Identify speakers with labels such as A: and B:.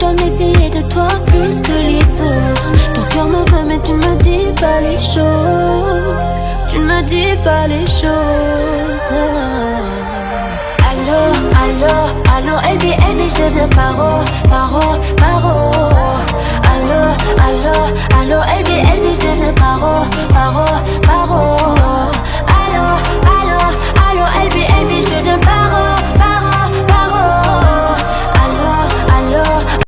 A: dois méfier de toi plus que les autres. Ton cœur me veut mais tu ne me dis pas les choses. Tu ne me dis pas les choses. Allô, allô, allô, LB, je deviens paro, paro, paro. Allô, allô, allô, LB, je deviens paro, paro,